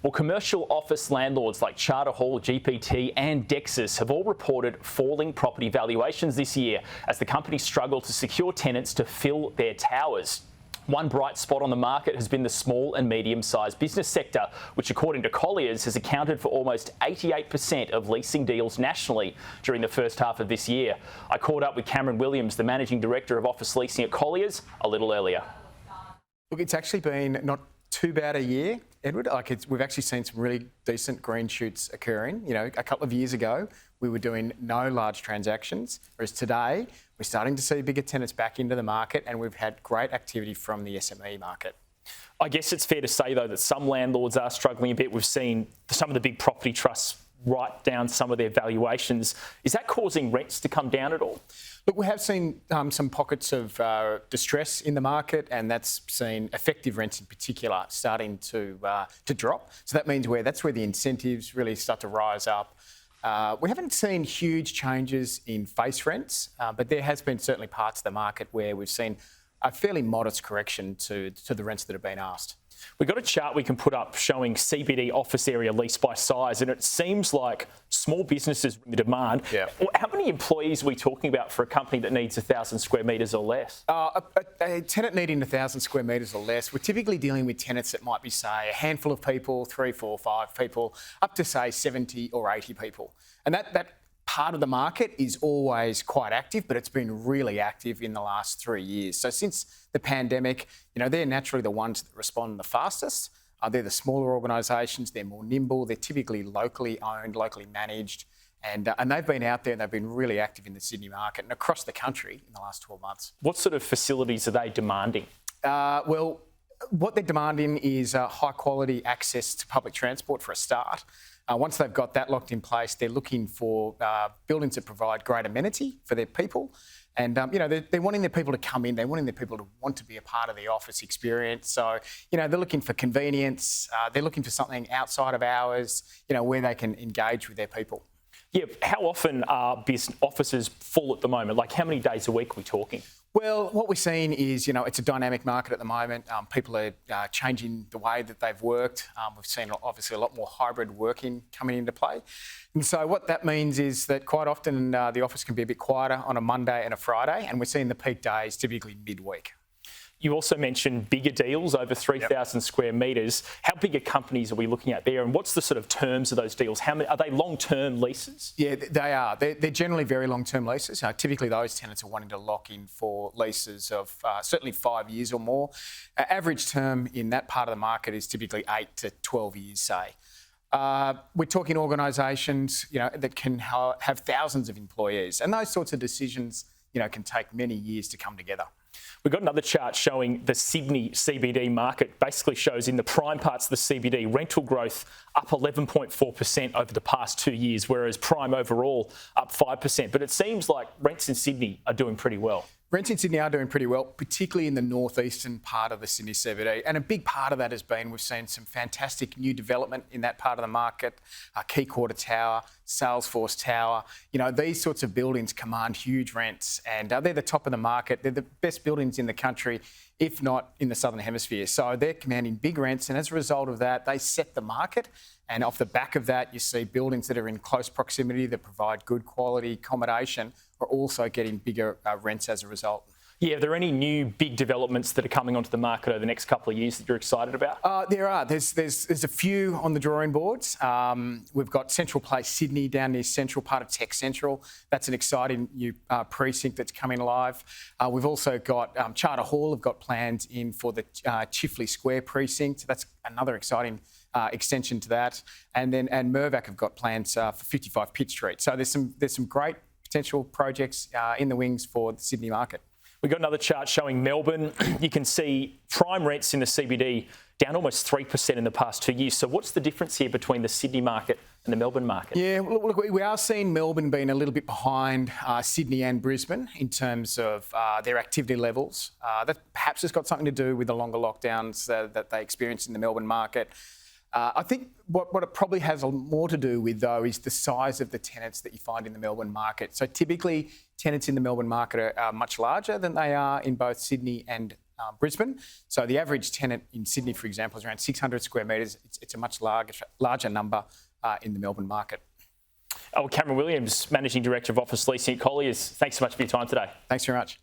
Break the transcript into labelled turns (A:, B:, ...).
A: Well, commercial office landlords like Charter Hall, GPT and Dexus have all reported falling property valuations this year as the companies struggle to secure tenants to fill their towers. One bright spot on the market has been the small and medium-sized business sector, which according to Collier's has accounted for almost 88% of leasing deals nationally during the first half of this year. I caught up with Cameron Williams, the Managing Director of Office Leasing at Collier's, a little earlier.
B: Look, it's actually been not too bad a year, Edward. We've actually seen some really decent green shoots occurring. You know, a couple of years ago, we were doing no large transactions, whereas today, we're starting to see bigger tenants back into the market and we've had great activity from the SME market.
A: I guess it's fair to say, though, that some landlords are struggling a bit. We've seen some of the big property trusts write down some of their valuations. Is that causing rents to come down at all?
B: Look, we have seen some pockets of distress in the market, and that's seen effective rents in particular starting to drop. So that means that's where the incentives really start to rise up. We haven't seen huge changes in face rents, but there has been certainly parts of the market where we've seen a fairly modest correction to the rents that have been asked.
A: We've got a chart we can put up showing CBD office area leased by size, and it seems like small businesses are in the demand.
B: Yeah.
A: How many employees are we talking about for a company that needs 1,000 square metres or less?
B: A tenant needing 1,000 square metres or less, we're typically dealing with tenants that might be, say, a handful of people, 3, 4, 5 people, up to, say, 70 or 80 people. And that part of the market is always quite active, but it's been really active in the last 3 years. So since the pandemic, you know, they're naturally the ones that respond the fastest. They're the smaller organisations, they're more nimble, they're typically locally owned, locally managed, and they've been out there and they've been really active in the Sydney market and across the country in the last 12 months.
A: What sort of facilities are they demanding?
B: Well, what they're demanding is high quality access to public transport for a start. Once they've got that locked in place, they're looking for buildings that provide great amenity for their people. And, you know, they're wanting their people to come in. They're wanting their people to want to be a part of the office experience. So, you know, they're looking for convenience. They're looking for something outside of hours, you know, where they can engage with their people.
A: Yeah, how often are offices full at the moment? Like how many days a week are we talking?
B: Well, what we're seeing is, you know, it's a dynamic market at the moment. People are changing the way that they've worked. We've seen obviously a lot more hybrid working coming into play. And so what that means is that quite often the office can be a bit quieter on a Monday and a Friday, and we're seeing the peak days typically midweek.
A: You also mentioned bigger deals over 3,000 square metres. How big a companies are we looking at there, and what's the sort of terms of those deals? How many, are they long-term leases?
B: Yeah, they are. They're generally very long-term leases. Typically, those tenants are wanting to lock in for leases of certainly 5 years or more. Average term in that part of the market is typically 8 to 12 years, say. We're talking organisations, you know, that can have thousands of employees, and those sorts of decisions, you know, can take many years to come together.
A: We've got another chart showing the Sydney CBD market. Basically shows in the prime parts of the CBD, rental growth up 11.4% over the past 2 years, whereas prime overall up 5%. But it seems like rents in Sydney are doing pretty well.
B: Rents in Sydney are doing pretty well, particularly in the northeastern part of the Sydney CBD. And a big part of that has been we've seen some fantastic new development in that part of the market. Key Quarter Tower, Salesforce Tower. You know, these sorts of buildings command huge rents, and they're the top of the market. They're the best buildings in the country, if not in the Southern Hemisphere. So they're commanding big rents, and as a result of that, they set the market. And off the back of that, you see buildings that are in close proximity that provide good quality accommodation are also getting bigger rents as a result.
A: Yeah, are there any new big developments that are coming onto the market over the next couple of years that you're excited about?
B: There are. There's a few on the drawing boards. We've got Central Place Sydney down near Central, part of Tech Central. That's an exciting new precinct that's coming live. We've also got Charter Hall have got plans in for the Chifley Square precinct. That's another exciting extension to that. And Mirvac have got plans for 55 Pitt Street. So there's some great potential projects in the wings for the Sydney market.
A: We've got another chart showing Melbourne. You can see prime rents in the CBD down almost 3% in the past 2 years. So what's the difference here between the Sydney market and the Melbourne market?
B: Yeah, look, we are seeing Melbourne being a little bit behind Sydney and Brisbane in terms of their activity levels. That perhaps has got something to do with the longer lockdowns that they experienced in the Melbourne market. I think what it probably has more to do with, though, is the size of the tenants that you find in the Melbourne market. So typically, tenants in the Melbourne market are much larger than they are in both Sydney and Brisbane. So the average tenant in Sydney, for example, is around 600 square metres. It's a much larger number in the Melbourne market.
A: Cameron Williams, Managing Director of Office Leasing at Colliers. Thanks so much for your time today.
B: Thanks very much.